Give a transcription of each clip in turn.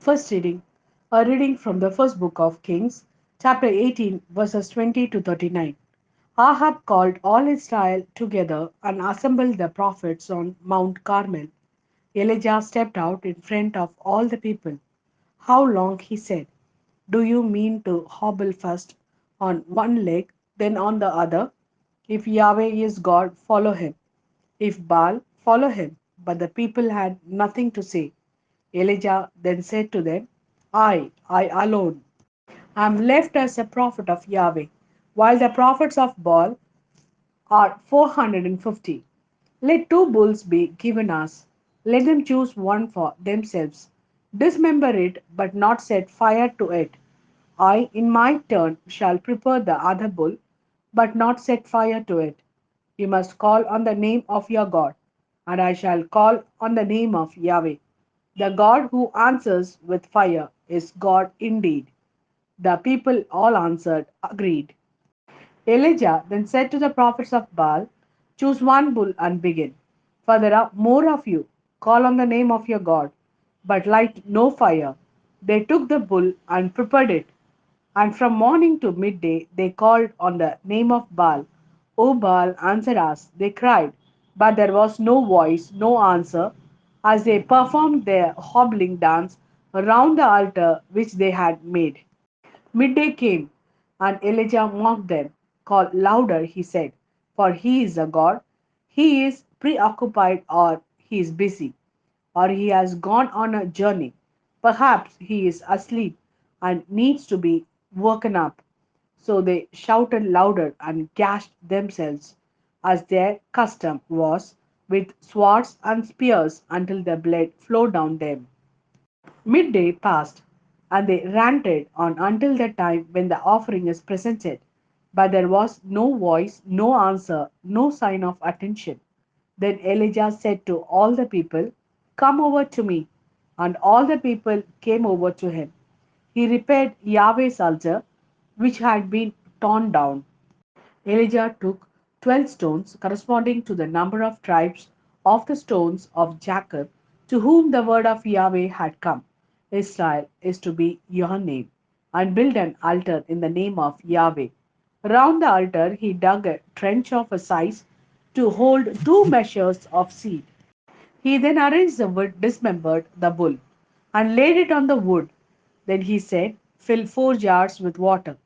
First reading, a reading from the first book of Kings, chapter 18, verses 20 to 39. Ahab called all Israel together and assembled the prophets on Mount Carmel. Elijah stepped out in front of all the people. How long, he said, do you mean to hobble first on one leg, then on the other? If Yahweh is God, follow him. If Baal, follow him. But the people had nothing to say. Elijah then said to them, I alone am left as a prophet of Yahweh, while the prophets of Baal are 450. Let two bulls be given us. Let them choose one for themselves. Dismember it, but not set fire to it. I, in my turn, shall prepare the other bull, but not set fire to it. You must call on the name of your God, and I shall call on the name of Yahweh. The God who answers with fire is God indeed. The people all answered, agreed. Elijah then said to the prophets of Baal, choose one bull and begin. For there are more of you. Call on the name of your God, but light no fire. They took the bull and prepared it. And from morning to midday they called on the name of Baal. O Baal, answer us, they cried. But there was no voice, no answer, as they performed their hobbling dance around the altar which they had made. Midday came, and Elijah mocked them. Call louder, he said, for he is a god. He is preoccupied, or he is busy, or he has gone on a journey. Perhaps he is asleep and needs to be woken up. So they shouted louder and gashed themselves, as their custom was, with swords and spears until the blood flowed down them. Midday passed, and they ranted on until the time when the offering is presented. But there was no voice, no answer, no sign of attention. Then Elijah said to all the people, come over to me. And all the people came over to him. He repaired Yahweh's altar, which had been torn down. Elijah took 12 stones, corresponding to the number of tribes of the stones of Jacob, to whom the word of Yahweh had come. Israel is to be your name, and build an altar in the name of Yahweh. Round the altar he dug a trench of a size to hold 2 measures of seed. He then arranged the wood, dismembered the bull, and laid it on the wood. Then he said, fill 4 jars with water,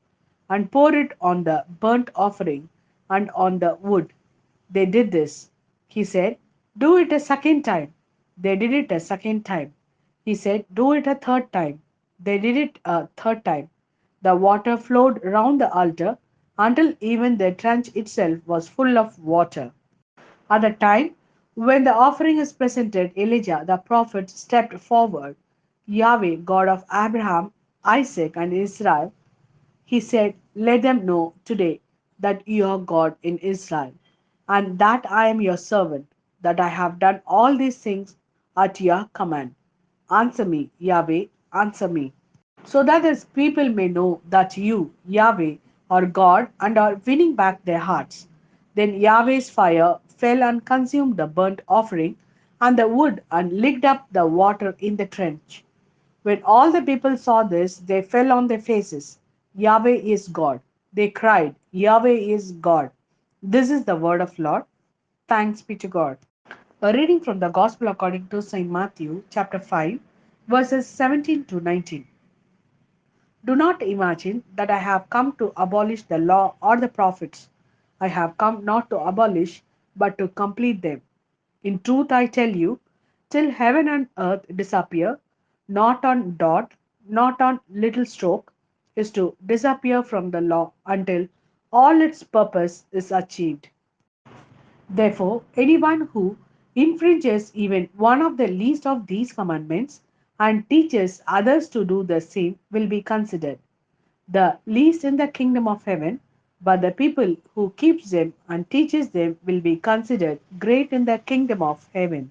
and pour it on the burnt offering and on the wood. They did this. He said, do it a second time. They did it a second time. He said, do it a third time. They did it a third time. The water flowed round the altar until even the trench itself was full of water. At the time when the offering is presented, Elijah the prophet stepped forward. Yahweh, God of Abraham, Isaac, and Israel, he said, let them know today that you are God in Israel, and that I am your servant, that I have done all these things at your command. Answer me, Yahweh, answer me, so that the people may know that you, Yahweh, are God and are winning back their hearts. Then Yahweh's fire fell and consumed the burnt offering and the wood and licked up the water in the trench. When all the people saw this, they fell on their faces. Yahweh is God. They cried, Yahweh is God. This is the word of Lord. Thanks be to God. A reading from the Gospel according to St. Matthew, chapter 5, verses 17 to 19. Do not imagine that I have come to abolish the law or the prophets. I have come not to abolish, but to complete them. In truth, I tell you, till heaven and earth disappear, not on dot, not on little stroke, is to disappear from the law until all its purpose is achieved. Therefore, anyone who infringes even one of the least of these commandments and teaches others to do the same will be considered the least in the kingdom of heaven, but the people who keeps them and teaches them will be considered great in the kingdom of heaven.